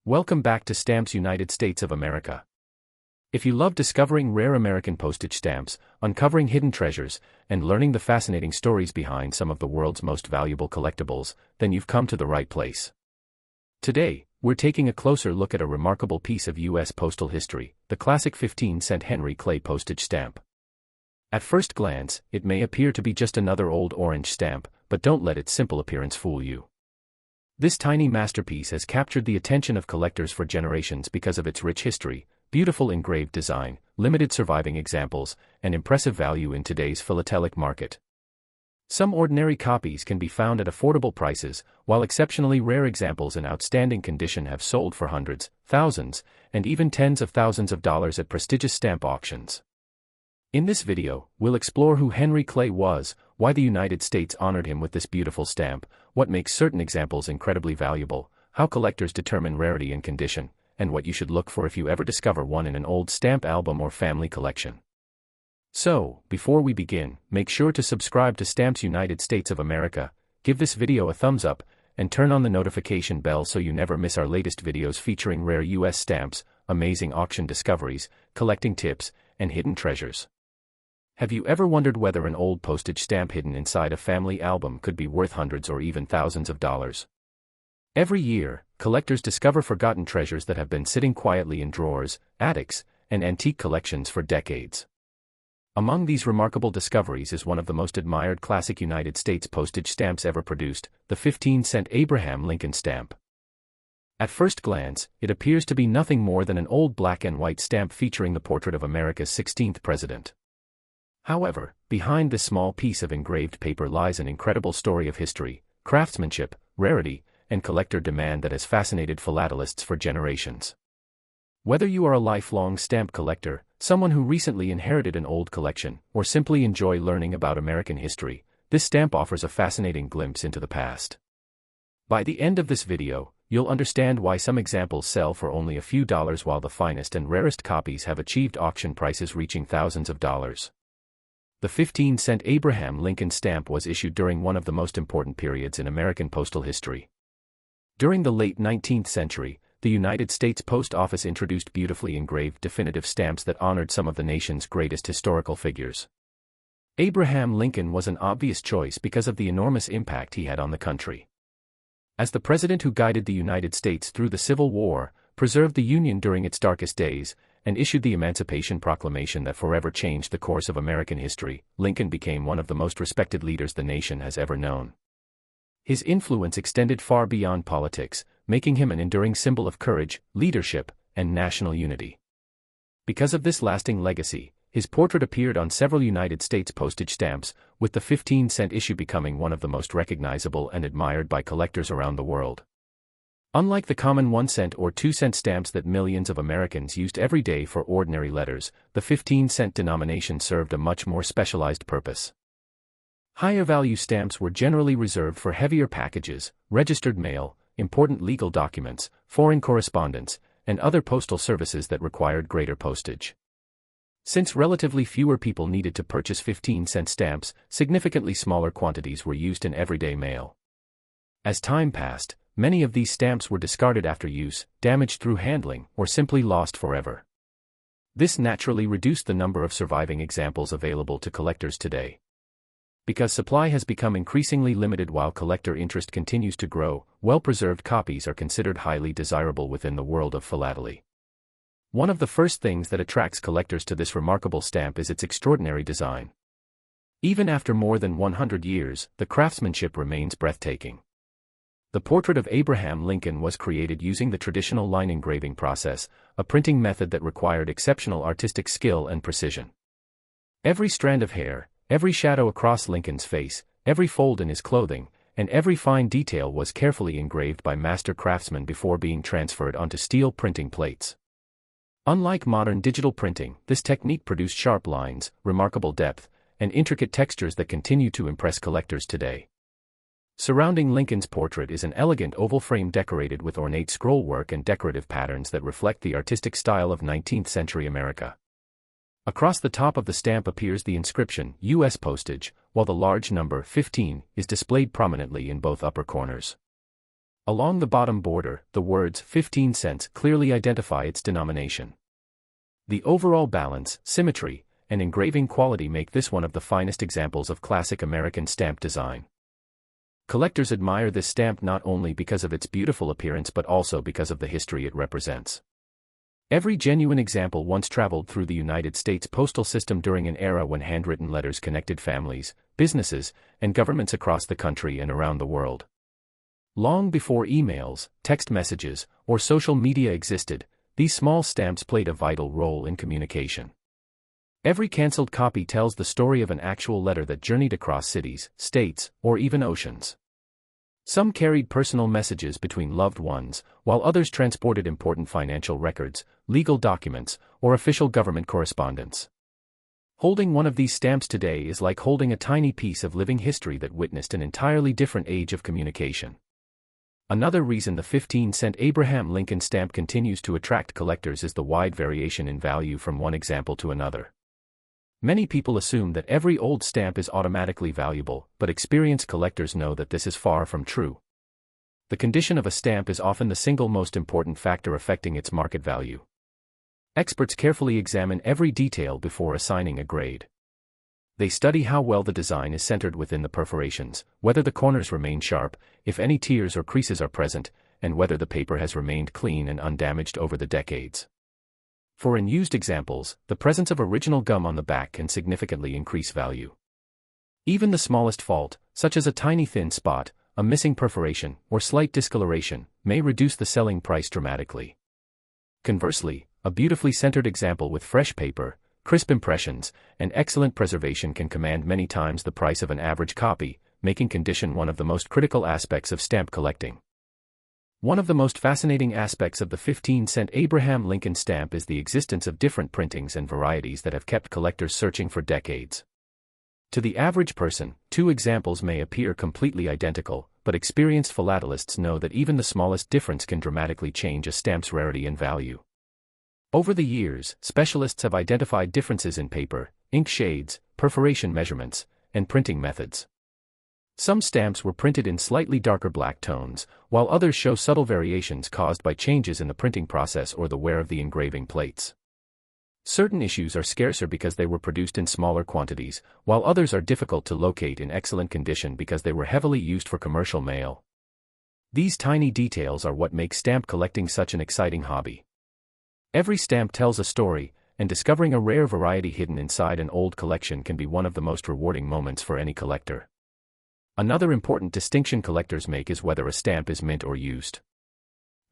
Welcome back to Stamps United States of America. If you love discovering rare American postage stamps, uncovering hidden treasures, and learning the fascinating stories behind some of the world's most valuable collectibles, then you've come to the right place. Today, we're taking a closer look at a remarkable piece of U.S. postal history, the classic 15-cent Henry Clay postage stamp. At first glance, it may appear to be just another old orange stamp, but don't let its simple appearance fool you. This tiny masterpiece has captured the attention of collectors for generations because of its rich history, beautiful engraved design, limited surviving examples, and impressive value in today's philatelic market. Some ordinary copies can be found at affordable prices, while exceptionally rare examples in outstanding condition have sold for hundreds, thousands, and even tens of thousands of dollars at prestigious stamp auctions. In this video, we'll explore who Henry Clay was, why the United States honored him with this beautiful stamp, what makes certain examples incredibly valuable, how collectors determine rarity and condition, and what you should look for if you ever discover one in an old stamp album or family collection. So, before we begin, make sure to subscribe to Stamps United States of America, give this video a thumbs up, and turn on the notification bell so you never miss our latest videos featuring rare U.S. stamps, amazing auction discoveries, collecting tips, and hidden treasures. Have you ever wondered whether an old postage stamp hidden inside a family album could be worth hundreds or even thousands of dollars? Every year, collectors discover forgotten treasures that have been sitting quietly in drawers, attics, and antique collections for decades. Among these remarkable discoveries is one of the most admired classic United States postage stamps ever produced, the 15-cent Abraham Lincoln stamp. At first glance, it appears to be nothing more than an old black and white stamp featuring the portrait of America's 16th president. However, behind this small piece of engraved paper lies an incredible story of history, craftsmanship, rarity, and collector demand that has fascinated philatelists for generations. Whether you are a lifelong stamp collector, someone who recently inherited an old collection, or simply enjoy learning about American history, this stamp offers a fascinating glimpse into the past. By the end of this video, you'll understand why some examples sell for only a few dollars while the finest and rarest copies have achieved auction prices reaching thousands of dollars. The 15-cent Abraham Lincoln stamp was issued during one of the most important periods in American postal history. During the late 19th century, the United States Post Office introduced beautifully engraved definitive stamps that honored some of the nation's greatest historical figures. Abraham Lincoln was an obvious choice because of the enormous impact he had on the country. As the president who guided the United States through the Civil War, preserved the Union during its darkest days, and issued the Emancipation Proclamation that forever changed the course of American history, Lincoln became one of the most respected leaders the nation has ever known. His influence extended far beyond politics, making him an enduring symbol of courage, leadership, and national unity. Because of this lasting legacy, his portrait appeared on several United States postage stamps, with the 15-cent issue becoming one of the most recognizable and admired by collectors around the world. Unlike the common 1-cent or 2-cent stamps that millions of Americans used every day for ordinary letters, the 15-cent denomination served a much more specialized purpose. Higher-value stamps were generally reserved for heavier packages, registered mail, important legal documents, foreign correspondence, and other postal services that required greater postage. Since relatively fewer people needed to purchase 15-cent stamps, significantly smaller quantities were used in everyday mail. As time passed, many of these stamps were discarded after use, damaged through handling, or simply lost forever. This naturally reduced the number of surviving examples available to collectors today. Because supply has become increasingly limited while collector interest continues to grow, well-preserved copies are considered highly desirable within the world of philately. One of the first things that attracts collectors to this remarkable stamp is its extraordinary design. Even after more than 100 years, the craftsmanship remains breathtaking. The portrait of Abraham Lincoln was created using the traditional line engraving process, a printing method that required exceptional artistic skill and precision. Every strand of hair, every shadow across Lincoln's face, every fold in his clothing, and every fine detail was carefully engraved by master craftsmen before being transferred onto steel printing plates. Unlike modern digital printing, this technique produced sharp lines, remarkable depth, and intricate textures that continue to impress collectors today. Surrounding Lincoln's portrait is an elegant oval frame decorated with ornate scrollwork and decorative patterns that reflect the artistic style of 19th-century America. Across the top of the stamp appears the inscription, U.S. Postage, while the large number 15 is displayed prominently in both upper corners. Along the bottom border, the words 15 cents clearly identify its denomination. The overall balance, symmetry, and engraving quality make this one of the finest examples of classic American stamp design. Collectors admire this stamp not only because of its beautiful appearance but also because of the history it represents. Every genuine example once traveled through the United States postal system during an era when handwritten letters connected families, businesses, and governments across the country and around the world. Long before emails, text messages, or social media existed, these small stamps played a vital role in communication. Every canceled copy tells the story of an actual letter that journeyed across cities, states, or even oceans. Some carried personal messages between loved ones, while others transported important financial records, legal documents, or official government correspondence. Holding one of these stamps today is like holding a tiny piece of living history that witnessed an entirely different age of communication. Another reason the 15-cent Abraham Lincoln stamp continues to attract collectors is the wide variation in value from one example to another. Many people assume that every old stamp is automatically valuable, but experienced collectors know that this is far from true. The condition of a stamp is often the single most important factor affecting its market value. Experts carefully examine every detail before assigning a grade. They study how well the design is centered within the perforations, whether the corners remain sharp, if any tears or creases are present, and whether the paper has remained clean and undamaged over the decades. For in used examples, the presence of original gum on the back can significantly increase value. Even the smallest fault, such as a tiny thin spot, a missing perforation, or slight discoloration, may reduce the selling price dramatically. Conversely, a beautifully centered example with fresh paper, crisp impressions, and excellent preservation can command many times the price of an average copy, making condition one of the most critical aspects of stamp collecting. One of the most fascinating aspects of the 15-cent Abraham Lincoln stamp is the existence of different printings and varieties that have kept collectors searching for decades. To the average person, two examples may appear completely identical, but experienced philatelists know that even the smallest difference can dramatically change a stamp's rarity and value. Over the years, specialists have identified differences in paper, ink shades, perforation measurements, and printing methods. Some stamps were printed in slightly darker black tones, while others show subtle variations caused by changes in the printing process or the wear of the engraving plates. Certain issues are scarcer because they were produced in smaller quantities, while others are difficult to locate in excellent condition because they were heavily used for commercial mail. These tiny details are what make stamp collecting such an exciting hobby. Every stamp tells a story, and discovering a rare variety hidden inside an old collection can be one of the most rewarding moments for any collector. Another important distinction collectors make is whether a stamp is mint or used.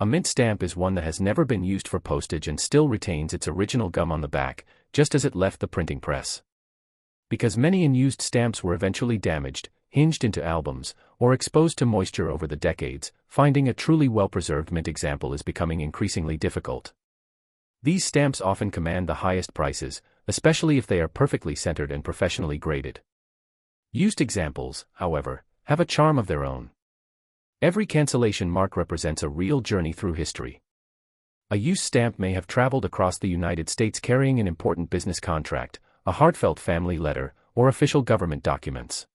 A mint stamp is one that has never been used for postage and still retains its original gum on the back, just as it left the printing press. Because many unused stamps were eventually damaged, hinged into albums, or exposed to moisture over the decades, finding a truly well-preserved mint example is becoming increasingly difficult. These stamps often command the highest prices, especially if they are perfectly centered and professionally graded. Used examples, however, have a charm of their own. Every cancellation mark represents a real journey through history. A used stamp may have traveled across the United States carrying an important business contract, a heartfelt family letter, or official government documents.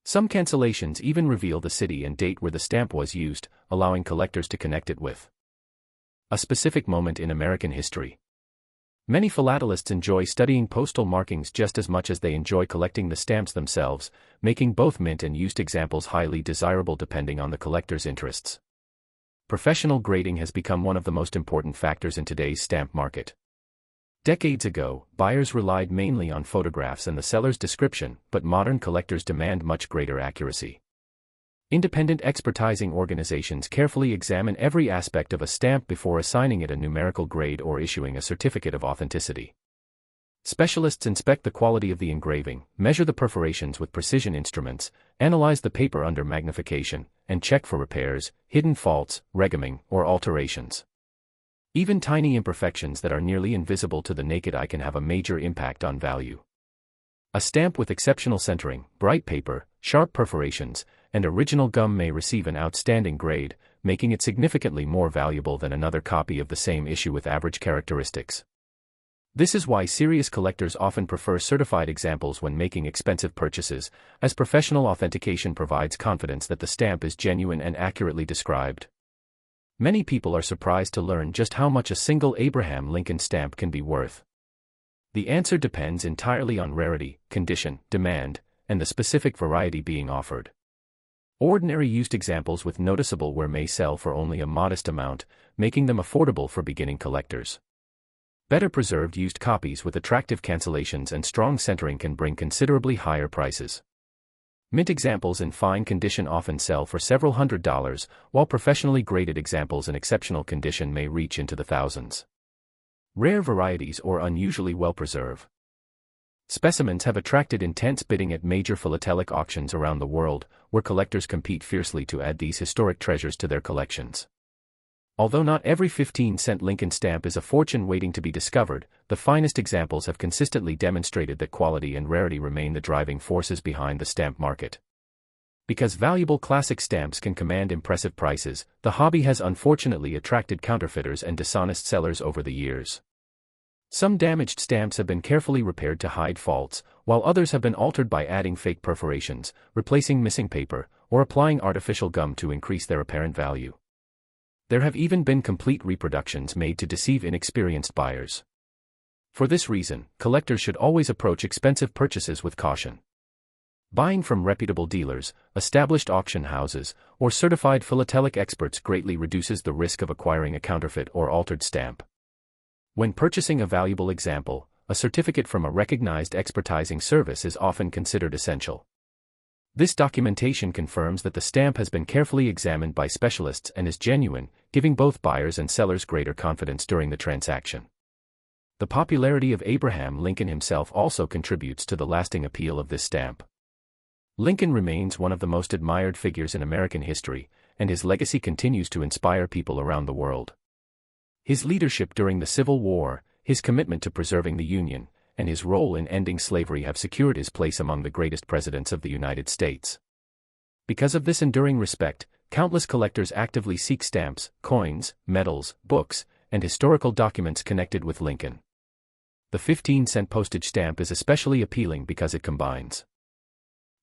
Some cancellations even reveal the city and date where the stamp was used, allowing collectors to connect it with a specific moment in American history. Many philatelists enjoy studying postal markings just as much as they enjoy collecting the stamps themselves, making both mint and used examples highly desirable depending on the collector's interests. Professional grading has become one of the most important factors in today's stamp market. Decades ago, buyers relied mainly on photographs and the seller's description, but modern collectors demand much greater accuracy. Independent expertising organizations carefully examine every aspect of a stamp before assigning it a numerical grade or issuing a certificate of authenticity. Specialists inspect the quality of the engraving, measure the perforations with precision instruments, analyze the paper under magnification, and check for repairs, hidden faults, regaming, or alterations. Even tiny imperfections that are nearly invisible to the naked eye can have a major impact on value. A stamp with exceptional centering, bright paper, sharp perforations, and original gum may receive an outstanding grade, making it significantly more valuable than another copy of the same issue with average characteristics. This is why serious collectors often prefer certified examples when making expensive purchases, as professional authentication provides confidence that the stamp is genuine and accurately described. Many people are surprised to learn just how much a single Abraham Lincoln stamp can be worth. The answer depends entirely on rarity, condition, demand, and the specific variety being offered. Ordinary used examples with noticeable wear may sell for only a modest amount, making them affordable for beginning collectors. Better preserved used copies with attractive cancellations and strong centering can bring considerably higher prices. Mint examples in fine condition often sell for several $100s, while professionally graded examples in exceptional condition may reach into the thousands. Rare varieties or unusually well-preserved specimens have attracted intense bidding at major philatelic auctions around the world, where collectors compete fiercely to add these historic treasures to their collections. Although not every 15-cent Lincoln stamp is a fortune waiting to be discovered, the finest examples have consistently demonstrated that quality and rarity remain the driving forces behind the stamp market. Because valuable classic stamps can command impressive prices, the hobby has unfortunately attracted counterfeiters and dishonest sellers over the years. Some damaged stamps have been carefully repaired to hide faults, while others have been altered by adding fake perforations, replacing missing paper, or applying artificial gum to increase their apparent value. There have even been complete reproductions made to deceive inexperienced buyers. For this reason, collectors should always approach expensive purchases with caution. Buying from reputable dealers, established auction houses, or certified philatelic experts greatly reduces the risk of acquiring a counterfeit or altered stamp. When purchasing a valuable example, a certificate from a recognized expertising service is often considered essential. This documentation confirms that the stamp has been carefully examined by specialists and is genuine, giving both buyers and sellers greater confidence during the transaction. The popularity of Abraham Lincoln himself also contributes to the lasting appeal of this stamp. Lincoln remains one of the most admired figures in American history, and his legacy continues to inspire people around the world. His leadership during the Civil War, his commitment to preserving the Union, and his role in ending slavery have secured his place among the greatest presidents of the United States. Because of this enduring respect, countless collectors actively seek stamps, coins, medals, books, and historical documents connected with Lincoln. The 15-cent postage stamp is especially appealing because it combines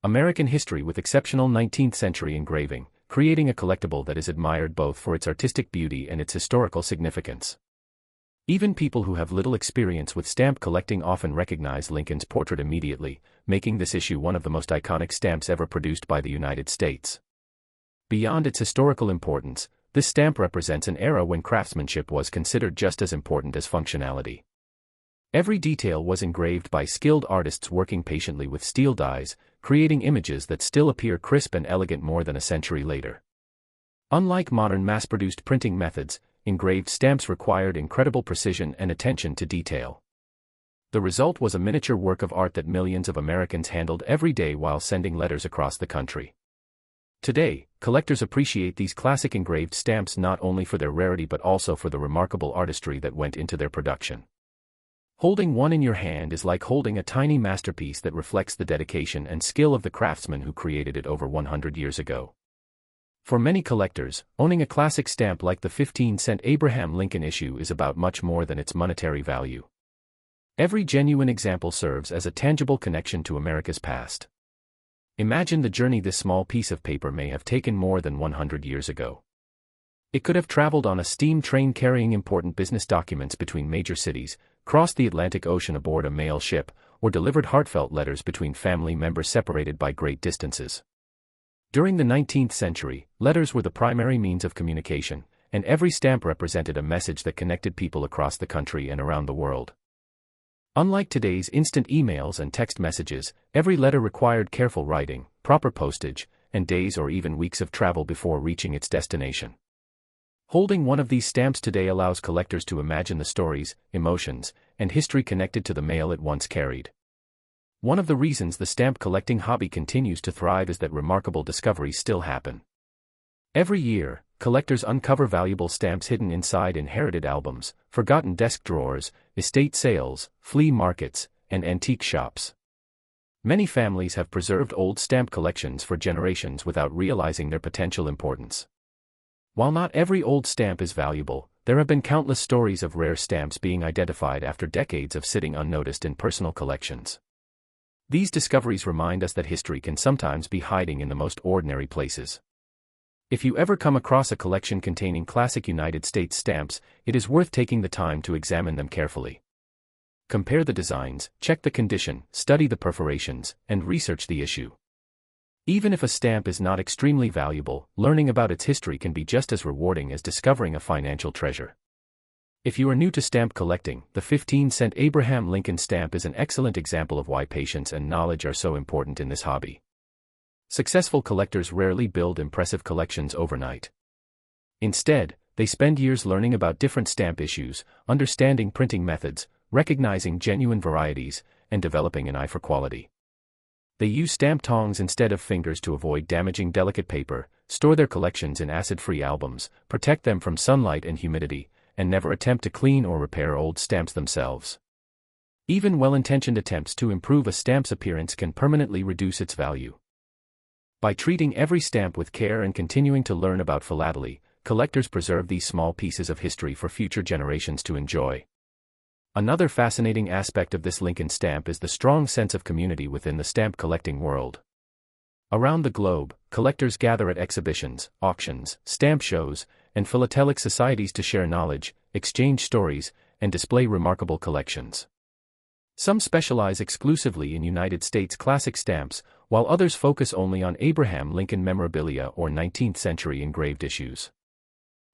American history with exceptional 19th-century engraving, creating a collectible that is admired both for its artistic beauty and its historical significance. Even people who have little experience with stamp collecting often recognize Lincoln's portrait immediately, making this issue one of the most iconic stamps ever produced by the United States. Beyond its historical importance, this stamp represents an era when craftsmanship was considered just as important as functionality. Every detail was engraved by skilled artists working patiently with steel dies, creating images that still appear crisp and elegant more than a century later. Unlike modern mass-produced printing methods, engraved stamps required incredible precision and attention to detail. The result was a miniature work of art that millions of Americans handled every day while sending letters across the country. Today, collectors appreciate these classic engraved stamps not only for their rarity but also for the remarkable artistry that went into their production. Holding one in your hand is like holding a tiny masterpiece that reflects the dedication and skill of the craftsman who created it over 100 years ago. For many collectors, owning a classic stamp like the 15-cent Abraham Lincoln issue is about much more than its monetary value. Every genuine example serves as a tangible connection to America's past. Imagine the journey this small piece of paper may have taken more than 100 years ago. It could have traveled on a steam train carrying important business documents between major cities, crossed the Atlantic Ocean aboard a mail ship, or delivered heartfelt letters between family members separated by great distances. During the 19th century, letters were the primary means of communication, and every stamp represented a message that connected people across the country and around the world. Unlike today's instant emails and text messages, every letter required careful writing, proper postage, and days or even weeks of travel before reaching its destination. Holding one of these stamps today allows collectors to imagine the stories, emotions, and history connected to the mail it once carried. One of the reasons the stamp collecting hobby continues to thrive is that remarkable discoveries still happen. Every year, collectors uncover valuable stamps hidden inside inherited albums, forgotten desk drawers, estate sales, flea markets, and antique shops. Many families have preserved old stamp collections for generations without realizing their potential importance. While not every old stamp is valuable, there have been countless stories of rare stamps being identified after decades of sitting unnoticed in personal collections. These discoveries remind us that history can sometimes be hiding in the most ordinary places. If you ever come across a collection containing classic United States stamps, it is worth taking the time to examine them carefully. Compare the designs, check the condition, study the perforations, and research the issue. Even if a stamp is not extremely valuable, learning about its history can be just as rewarding as discovering a financial treasure. If you are new to stamp collecting, the 15-cent Abraham Lincoln stamp is an excellent example of why patience and knowledge are so important in this hobby. Successful collectors rarely build impressive collections overnight. Instead, they spend years learning about different stamp issues, understanding printing methods, recognizing genuine varieties, and developing an eye for quality. They use stamp tongs instead of fingers to avoid damaging delicate paper, store their collections in acid-free albums, protect them from sunlight and humidity, and never attempt to clean or repair old stamps themselves. Even well-intentioned attempts to improve a stamp's appearance can permanently reduce its value. By treating every stamp with care and continuing to learn about philately, collectors preserve these small pieces of history for future generations to enjoy. Another fascinating aspect of this Lincoln stamp is the strong sense of community within the stamp collecting world. Around the globe, collectors gather at exhibitions, auctions, stamp shows, and philatelic societies to share knowledge, exchange stories, and display remarkable collections. Some specialize exclusively in United States classic stamps, while others focus only on Abraham Lincoln memorabilia or 19th-century engraved issues.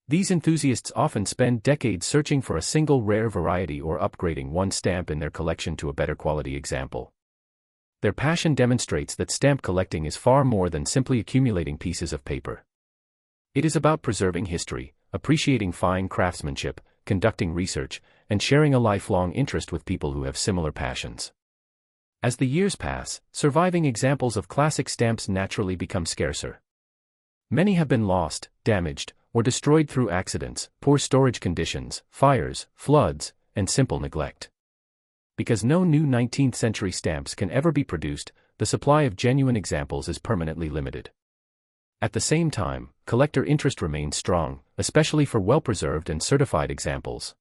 These enthusiasts often spend decades searching for a single rare variety or upgrading one stamp in their collection to a better quality example. Their passion demonstrates that stamp collecting is far more than simply accumulating pieces of paper. It is about preserving history, appreciating fine craftsmanship, conducting research, and sharing a lifelong interest with people who have similar passions. As the years pass, surviving examples of classic stamps naturally become scarcer. Many have been lost, damaged, or destroyed through accidents, poor storage conditions, fires, floods, and simple neglect. Because no new 19th-century stamps can ever be produced, the supply of genuine examples is permanently limited. At the same time, collector interest remains strong, especially for well-preserved and certified examples.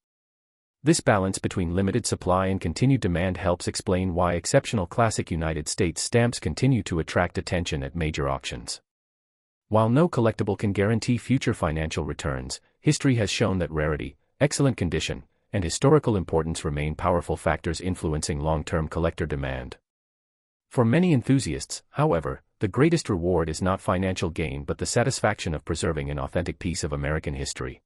This balance between limited supply and continued demand helps explain why exceptional classic United States stamps continue to attract attention at major auctions. While no collectible can guarantee future financial returns, history has shown that rarity, excellent condition, and historical importance remain powerful factors influencing long-term collector demand. For many enthusiasts, however, the greatest reward is not financial gain but the satisfaction of preserving an authentic piece of American history.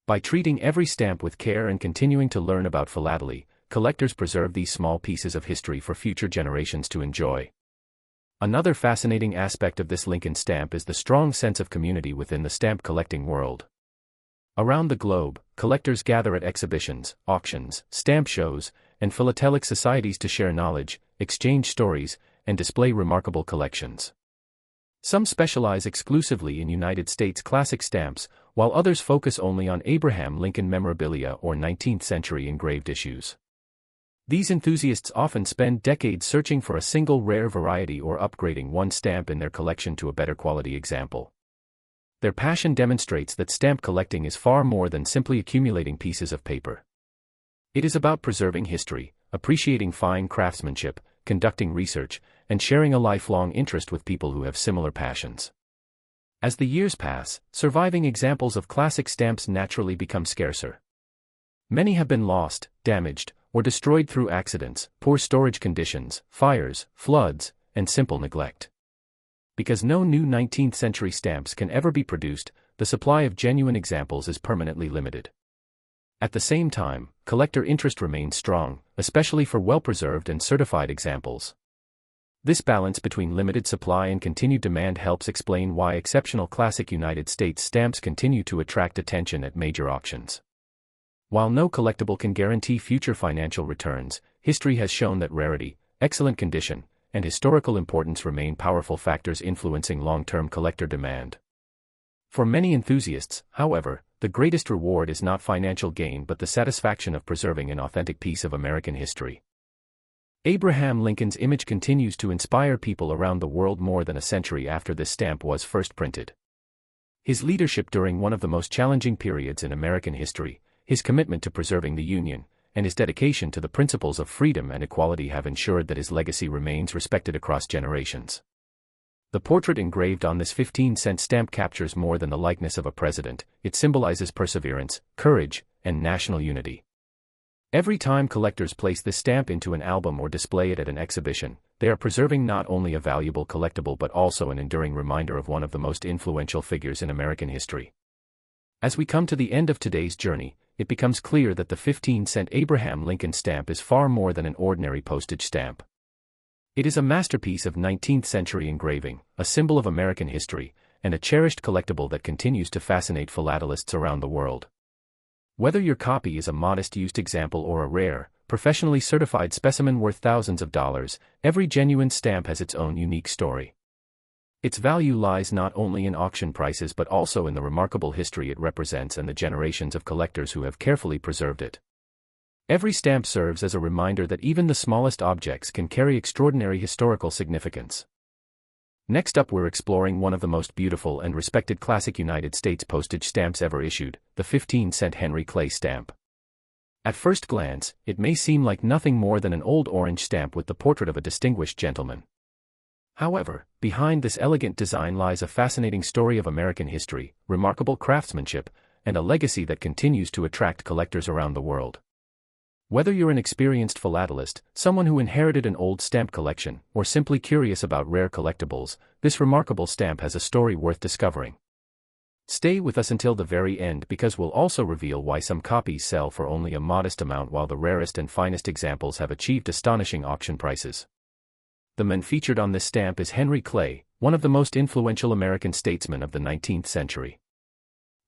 By treating every stamp with care and continuing to learn about philately, collectors preserve these small pieces of history for future generations to enjoy. Another fascinating aspect of this Lincoln stamp is the strong sense of community within the stamp collecting world. Around the globe, collectors gather at exhibitions, auctions, stamp shows, and philatelic societies to share knowledge, exchange stories, and display remarkable collections. Some specialize exclusively in United States classic stamps, while others focus only on Abraham Lincoln memorabilia or 19th-century engraved issues. These enthusiasts often spend decades searching for a single rare variety or upgrading one stamp in their collection to a better quality example. Their passion demonstrates that stamp collecting is far more than simply accumulating pieces of paper. It is about preserving history, appreciating fine craftsmanship, conducting research, and sharing a lifelong interest with people who have similar passions. As the years pass, surviving examples of classic stamps naturally become scarcer. Many have been lost, damaged, or destroyed through accidents, poor storage conditions, fires, floods, and simple neglect. Because no new 19th-century stamps can ever be produced, the supply of genuine examples is permanently limited. At the same time, collector interest remains strong, especially for well-preserved and certified examples. This balance between limited supply and continued demand helps explain why exceptional classic United States stamps continue to attract attention at major auctions. While no collectible can guarantee future financial returns, history has shown that rarity, excellent condition, and historical importance remain powerful factors influencing long-term collector demand. For many enthusiasts, however, the greatest reward is not financial gain but the satisfaction of preserving an authentic piece of American history. Abraham Lincoln's image continues to inspire people around the world more than a century after this stamp was first printed. His leadership during one of the most challenging periods in American history, his commitment to preserving the Union, and his dedication to the principles of freedom and equality have ensured that his legacy remains respected across generations. The portrait engraved on this 15-cent stamp captures more than the likeness of a president. It symbolizes perseverance, courage, and national unity. Every time collectors place this stamp into an album or display it at an exhibition, they are preserving not only a valuable collectible but also an enduring reminder of one of the most influential figures in American history. As we come to the end of today's journey, it becomes clear that the 15-cent Abraham Lincoln stamp is far more than an ordinary postage stamp. It is a masterpiece of 19th-century engraving, a symbol of American history, and a cherished collectible that continues to fascinate philatelists around the world. Whether your copy is a modest used example or a rare, professionally certified specimen worth thousands of dollars, every genuine stamp has its own unique story. Its value lies not only in auction prices but also in the remarkable history it represents and the generations of collectors who have carefully preserved it. Every stamp serves as a reminder that even the smallest objects can carry extraordinary historical significance. Next up, we're exploring one of the most beautiful and respected classic United States postage stamps ever issued, the 15-cent Henry Clay stamp. At first glance, it may seem like nothing more than an old orange stamp with the portrait of a distinguished gentleman. However, behind this elegant design lies a fascinating story of American history, remarkable craftsmanship, and a legacy that continues to attract collectors around the world. Whether you're an experienced philatelist, someone who inherited an old stamp collection, or simply curious about rare collectibles, this remarkable stamp has a story worth discovering. Stay with us until the very end because we'll also reveal why some copies sell for only a modest amount while the rarest and finest examples have achieved astonishing auction prices. The man featured on this stamp is Henry Clay, one of the most influential American statesmen of the 19th century.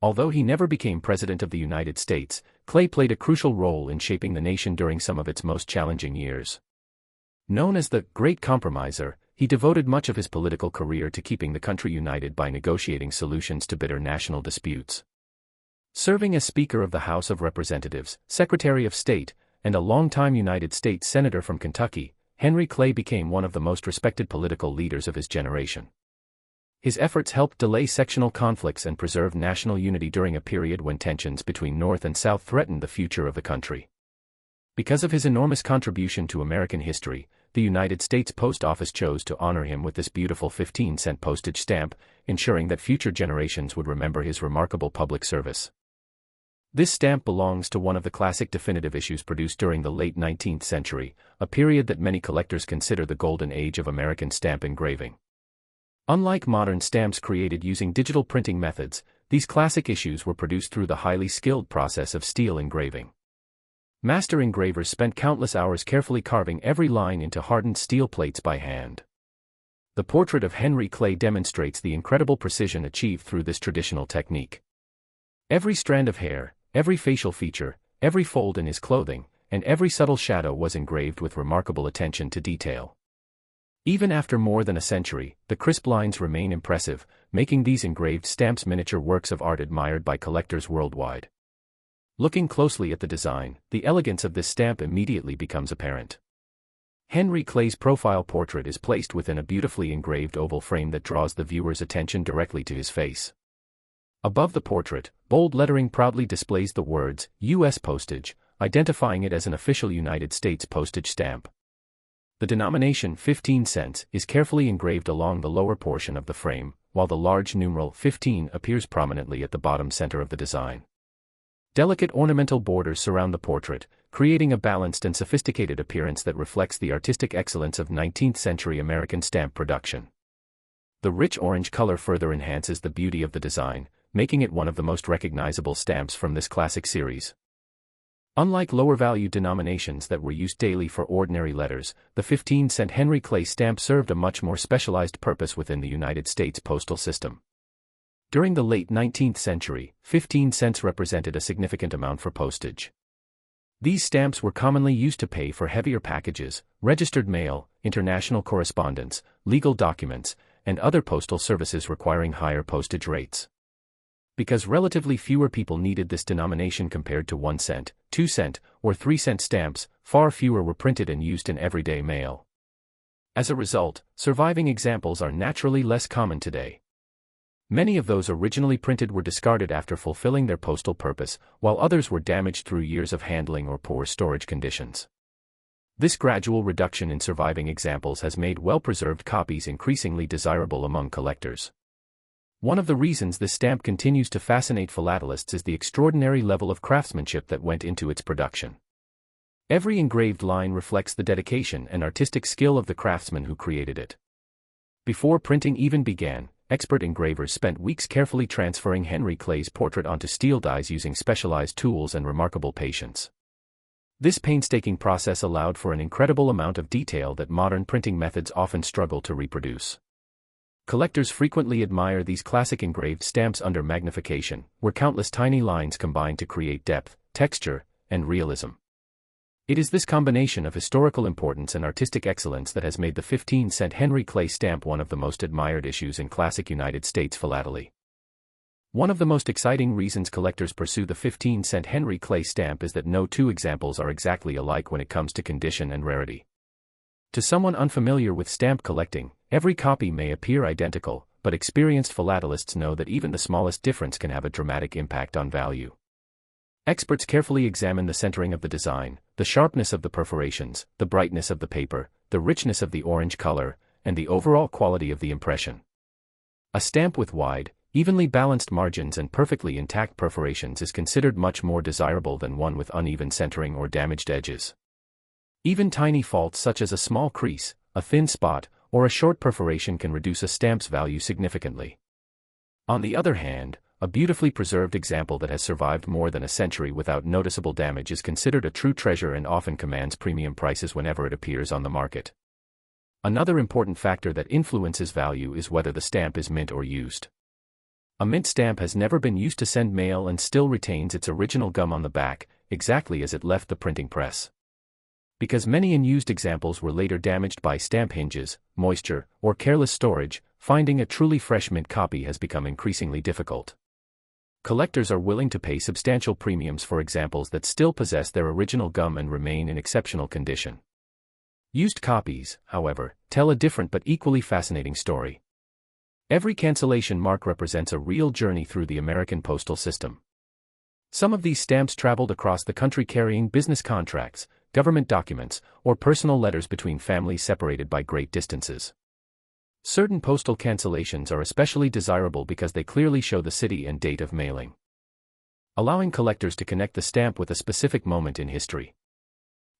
Although he never became President of the United States, Clay played a crucial role in shaping the nation during some of its most challenging years. Known as the Great Compromiser, he devoted much of his political career to keeping the country united by negotiating solutions to bitter national disputes. Serving as Speaker of the House of Representatives, Secretary of State, and a longtime United States Senator from Kentucky, Henry Clay became one of the most respected political leaders of his generation. His efforts helped delay sectional conflicts and preserve national unity during a period when tensions between North and South threatened the future of the country. Because of his enormous contribution to American history, the United States Post Office chose to honor him with this beautiful 15-cent postage stamp, ensuring that future generations would remember his remarkable public service. This stamp belongs to one of the classic definitive issues produced during the late 19th century, a period that many collectors consider the golden age of American stamp engraving. Unlike modern stamps created using digital printing methods, these classic issues were produced through the highly skilled process of steel engraving. Master engravers spent countless hours carefully carving every line into hardened steel plates by hand. The portrait of Henry Clay demonstrates the incredible precision achieved through this traditional technique. Every strand of hair, every facial feature, every fold in his clothing, and every subtle shadow was engraved with remarkable attention to detail. Even after more than a century, the crisp lines remain impressive, making these engraved stamps miniature works of art admired by collectors worldwide. Looking closely at the design, the elegance of this stamp immediately becomes apparent. Henry Clay's profile portrait is placed within a beautifully engraved oval frame that draws the viewer's attention directly to his face. Above the portrait, bold lettering proudly displays the words, U.S. Postage, identifying it as an official United States postage stamp. The denomination 15 cents is carefully engraved along the lower portion of the frame, while the large numeral 15 appears prominently at the bottom center of the design. Delicate ornamental borders surround the portrait, creating a balanced and sophisticated appearance that reflects the artistic excellence of 19th-century American stamp production. The rich orange color further enhances the beauty of the design, making it one of the most recognizable stamps from this classic series. Unlike lower-value denominations that were used daily for ordinary letters, the 15-cent Henry Clay stamp served a much more specialized purpose within the United States postal system. During the late 19th century, 15 cents represented a significant amount for postage. These stamps were commonly used to pay for heavier packages, registered mail, international correspondence, legal documents, and other postal services requiring higher postage rates. Because relatively fewer people needed this denomination compared to 1 cent, 2 cent, or 3 cent stamps, far fewer were printed and used in everyday mail. As a result, surviving examples are naturally less common today. Many of those originally printed were discarded after fulfilling their postal purpose, while others were damaged through years of handling or poor storage conditions. This gradual reduction in surviving examples has made well-preserved copies increasingly desirable among collectors. One of the reasons this stamp continues to fascinate philatelists is the extraordinary level of craftsmanship that went into its production. Every engraved line reflects the dedication and artistic skill of the craftsman who created it. Before printing even began, expert engravers spent weeks carefully transferring Henry Clay's portrait onto steel dies using specialized tools and remarkable patience. This painstaking process allowed for an incredible amount of detail that modern printing methods often struggle to reproduce. Collectors frequently admire these classic engraved stamps under magnification, where countless tiny lines combine to create depth, texture, and realism. It is this combination of historical importance and artistic excellence that has made the 15-cent Henry Clay stamp one of the most admired issues in classic United States philately. One of the most exciting reasons collectors pursue the 15-cent Henry Clay stamp is that no two examples are exactly alike when it comes to condition and rarity. To someone unfamiliar with stamp collecting, every copy may appear identical, but experienced philatelists know that even the smallest difference can have a dramatic impact on value. Experts carefully examine the centering of the design, the sharpness of the perforations, the brightness of the paper, the richness of the orange color, and the overall quality of the impression. A stamp with wide, evenly balanced margins and perfectly intact perforations is considered much more desirable than one with uneven centering or damaged edges. Even tiny faults such as a small crease, a thin spot, or a short perforation can reduce a stamp's value significantly. On the other hand, a beautifully preserved example that has survived more than a century without noticeable damage is considered a true treasure and often commands premium prices whenever it appears on the market. Another important factor that influences value is whether the stamp is mint or used. A mint stamp has never been used to send mail and still retains its original gum on the back, exactly as it left the printing press. Because many unused examples were later damaged by stamp hinges, moisture, or careless storage, finding a truly fresh mint copy has become increasingly difficult. Collectors are willing to pay substantial premiums for examples that still possess their original gum and remain in exceptional condition. Used copies, however, tell a different but equally fascinating story. Every cancellation mark represents a real journey through the American postal system. Some of these stamps traveled across the country carrying business contracts, government documents, or personal letters between families separated by great distances. Certain postal cancellations are especially desirable because they clearly show the city and date of mailing, allowing collectors to connect the stamp with a specific moment in history.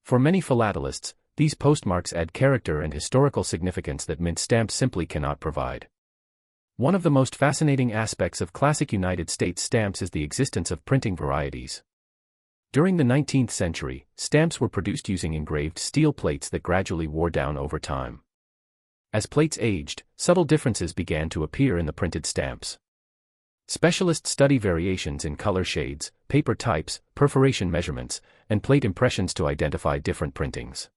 For many philatelists, these postmarks add character and historical significance that mint stamps simply cannot provide. One of the most fascinating aspects of classic United States stamps is the existence of printing varieties. During the 19th century, stamps were produced using engraved steel plates that gradually wore down over time. As plates aged, subtle differences began to appear in the printed stamps. Specialists study variations in color shades, paper types, perforation measurements, and plate impressions to identify different printings.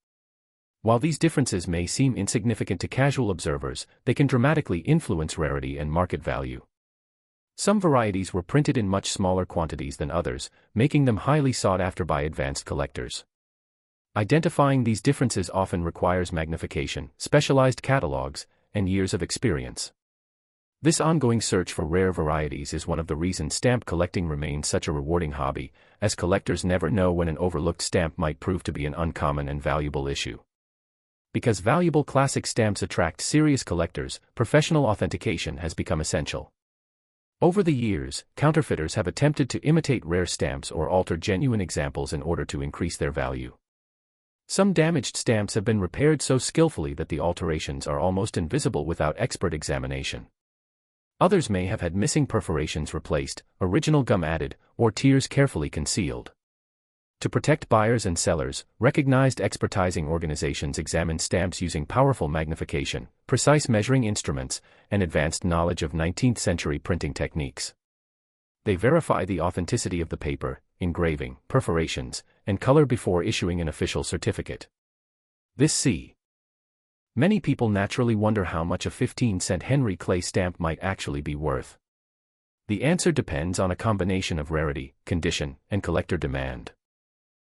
While these differences may seem insignificant to casual observers, they can dramatically influence rarity and market value. Some varieties were printed in much smaller quantities than others, making them highly sought after by advanced collectors. Identifying these differences often requires magnification, specialized catalogs, and years of experience. This ongoing search for rare varieties is one of the reasons stamp collecting remains such a rewarding hobby, as collectors never know when an overlooked stamp might prove to be an uncommon and valuable issue. Because valuable classic stamps attract serious collectors, professional authentication has become essential. Over the years, counterfeiters have attempted to imitate rare stamps or alter genuine examples in order to increase their value. Some damaged stamps have been repaired so skillfully that the alterations are almost invisible without expert examination. Others may have had missing perforations replaced, original gum added, or tears carefully concealed. To protect buyers and sellers, recognized expertising organizations examine stamps using powerful magnification, precise measuring instruments, and advanced knowledge of 19th-century printing techniques. They verify the authenticity of the paper, engraving, perforations, and color before issuing an official certificate. Many people naturally wonder how much a 15-cent Henry Clay stamp might actually be worth. The answer depends on a combination of rarity, condition, and collector demand.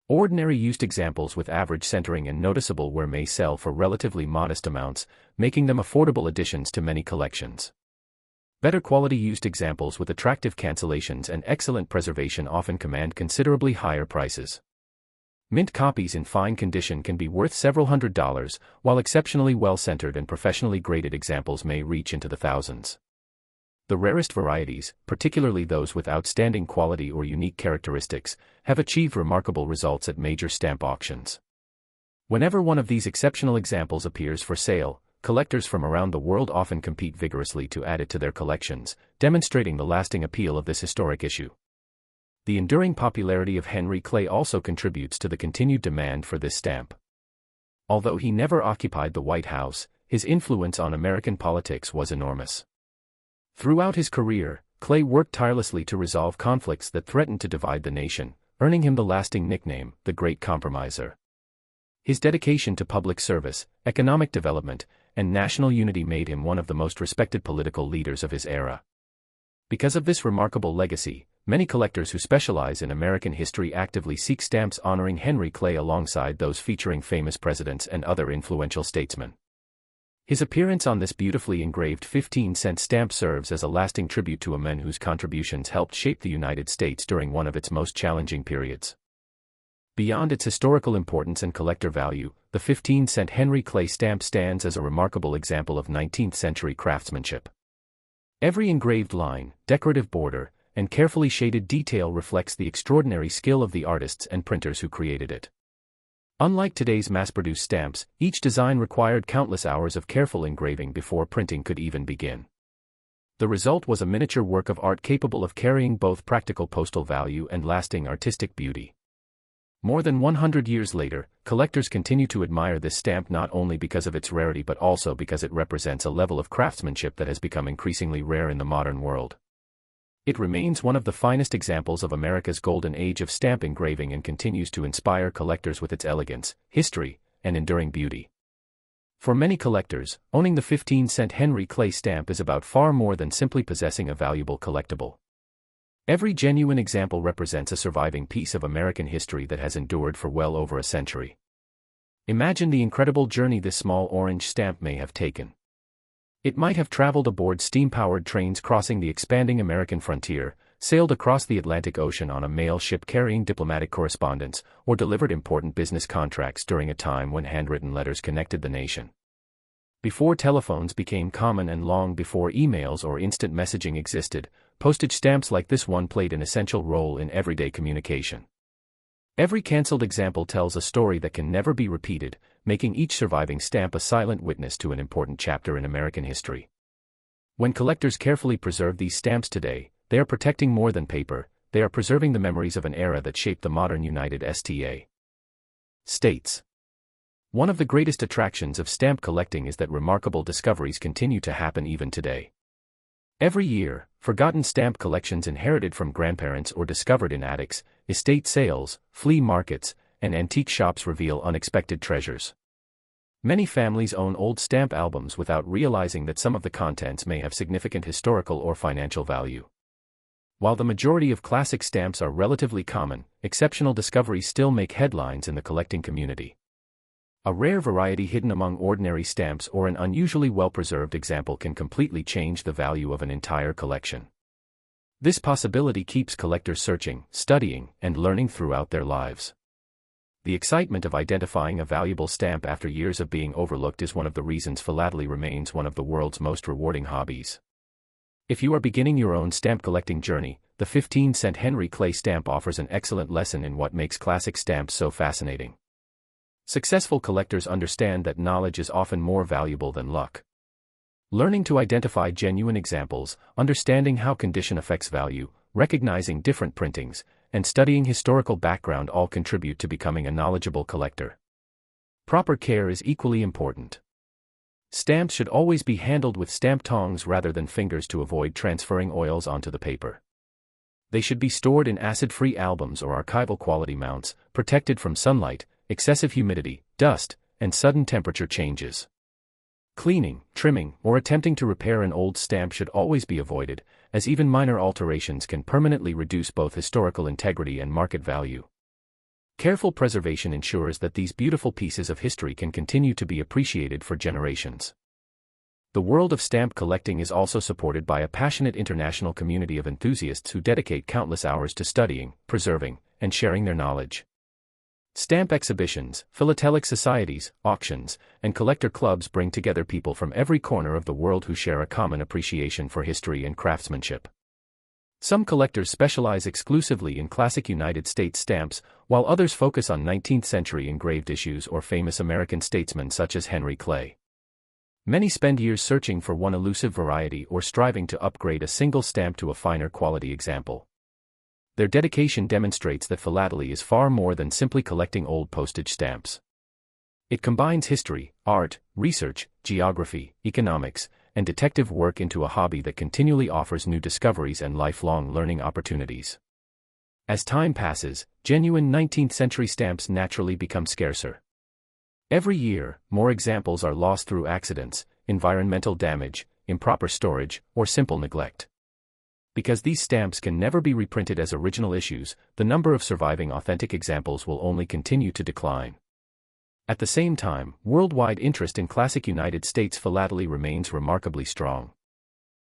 Ordinary used examples with average centering and noticeable wear may sell for relatively modest amounts, making them affordable additions to many collections. Better quality used examples with attractive cancellations and excellent preservation often command considerably higher prices. Mint copies in fine condition can be worth several $100s, while exceptionally well-centered and professionally graded examples may reach into the thousands. The rarest varieties, particularly those with outstanding quality or unique characteristics, have achieved remarkable results at major stamp auctions. Whenever one of these exceptional examples appears for sale, collectors from around the world often compete vigorously to add it to their collections, demonstrating the lasting appeal of this historic issue. The enduring popularity of Henry Clay also contributes to the continued demand for this stamp. Although he never occupied the White House, his influence on American politics was enormous. Throughout his career, Clay worked tirelessly to resolve conflicts that threatened to divide the nation, earning him the lasting nickname, the Great Compromiser. His dedication to public service, economic development, and national unity made him one of the most respected political leaders of his era. Because of this remarkable legacy, many collectors who specialize in American history actively seek stamps honoring Henry Clay alongside those featuring famous presidents and other influential statesmen. His appearance on this beautifully engraved 15-cent stamp serves as a lasting tribute to a man whose contributions helped shape the United States during one of its most challenging periods. Beyond its historical importance and collector value, the 15-cent Henry Clay stamp stands as a remarkable example of 19th-century craftsmanship. Every engraved line, decorative border, and carefully shaded detail reflects the extraordinary skill of the artists and printers who created it. Unlike today's mass-produced stamps, each design required countless hours of careful engraving before printing could even begin. The result was a miniature work of art capable of carrying both practical postal value and lasting artistic beauty. More than 100 years later, collectors continue to admire this stamp not only because of its rarity but also because it represents a level of craftsmanship that has become increasingly rare in the modern world. It remains one of the finest examples of America's golden age of stamp engraving and continues to inspire collectors with its elegance, history, and enduring beauty. For many collectors, owning the 15-cent Henry Clay stamp is about far more than simply possessing a valuable collectible. Every genuine example represents a surviving piece of American history that has endured for well over a century. Imagine the incredible journey this small orange stamp may have taken. It might have traveled aboard steam-powered trains crossing the expanding American frontier, sailed across the Atlantic Ocean on a mail ship carrying diplomatic correspondence, or delivered important business contracts during a time when handwritten letters connected the nation. Before telephones became common and long before emails or instant messaging existed, postage stamps like this one played an essential role in everyday communication. Every cancelled example tells a story that can never be repeated, making each surviving stamp a silent witness to an important chapter in American history. When collectors carefully preserve these stamps today, they are protecting more than paper, they are preserving the memories of an era that shaped the modern United States. One of the greatest attractions of stamp collecting is that remarkable discoveries continue to happen even today. Every year, forgotten stamp collections inherited from grandparents or discovered in attics, estate sales, flea markets, and antique shops reveal unexpected treasures. Many families own old stamp albums without realizing that some of the contents may have significant historical or financial value. While the majority of classic stamps are relatively common, exceptional discoveries still make headlines in the collecting community. A rare variety hidden among ordinary stamps or an unusually well-preserved example can completely change the value of an entire collection. This possibility keeps collectors searching, studying, and learning throughout their lives. The excitement of identifying a valuable stamp after years of being overlooked is one of the reasons philately remains one of the world's most rewarding hobbies. If you are beginning your own stamp collecting journey, the 15-cent Henry Clay stamp offers an excellent lesson in what makes classic stamps so fascinating. Successful collectors understand that knowledge is often more valuable than luck. Learning to identify genuine examples, understanding how condition affects value, recognizing different printings, and studying historical background all contribute to becoming a knowledgeable collector. Proper care is equally important. Stamps should always be handled with stamp tongs rather than fingers to avoid transferring oils onto the paper. They should be stored in acid-free albums or archival quality mounts, protected from sunlight, excessive humidity, dust, and sudden temperature changes. Cleaning, trimming, or attempting to repair an old stamp should always be avoided, as even minor alterations can permanently reduce both historical integrity and market value. Careful preservation ensures that these beautiful pieces of history can continue to be appreciated for generations. The world of stamp collecting is also supported by a passionate international community of enthusiasts who dedicate countless hours to studying, preserving, and sharing their knowledge. Stamp exhibitions, philatelic societies, auctions, and collector clubs bring together people from every corner of the world who share a common appreciation for history and craftsmanship. Some collectors specialize exclusively in classic United States stamps, while others focus on 19th-century engraved issues or famous American statesmen such as Henry Clay. Many spend years searching for one elusive variety or striving to upgrade a single stamp to a finer quality example. Their dedication demonstrates that philately is far more than simply collecting old postage stamps. It combines history, art, research, geography, economics, and detective work into a hobby that continually offers new discoveries and lifelong learning opportunities. As time passes, genuine 19th-century stamps naturally become scarcer. Every year, more examples are lost through accidents, environmental damage, improper storage, or simple neglect. Because these stamps can never be reprinted as original issues, the number of surviving authentic examples will only continue to decline. At the same time, worldwide interest in classic United States philately remains remarkably strong.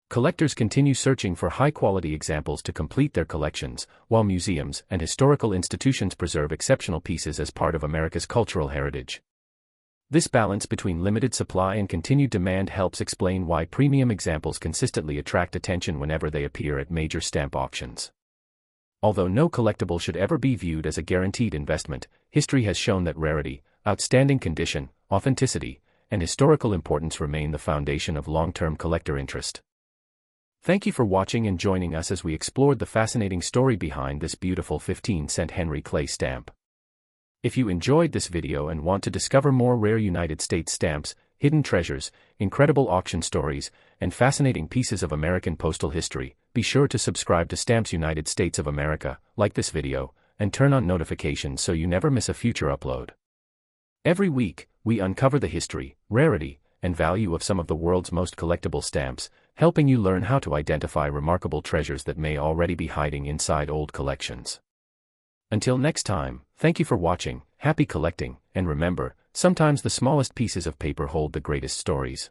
Collectors continue searching for high-quality examples to complete their collections, while museums and historical institutions preserve exceptional pieces as part of America's cultural heritage. This balance between limited supply and continued demand helps explain why premium examples consistently attract attention whenever they appear at major stamp auctions. Although no collectible should ever be viewed as a guaranteed investment, history has shown that rarity, outstanding condition, authenticity, and historical importance remain the foundation of long-term collector interest. Thank you for watching and joining us as we explored the fascinating story behind this beautiful 15-cent Henry Clay stamp. If you enjoyed this video and want to discover more rare United States stamps, hidden treasures, incredible auction stories, and fascinating pieces of American postal history, be sure to subscribe to Stamps United States of America, like this video, and turn on notifications so you never miss a future upload. Every week, we uncover the history, rarity, and value of some of the world's most collectible stamps, helping you learn how to identify remarkable treasures that may already be hiding inside old collections. Until next time, thank you for watching, happy collecting, and remember, sometimes the smallest pieces of paper hold the greatest stories.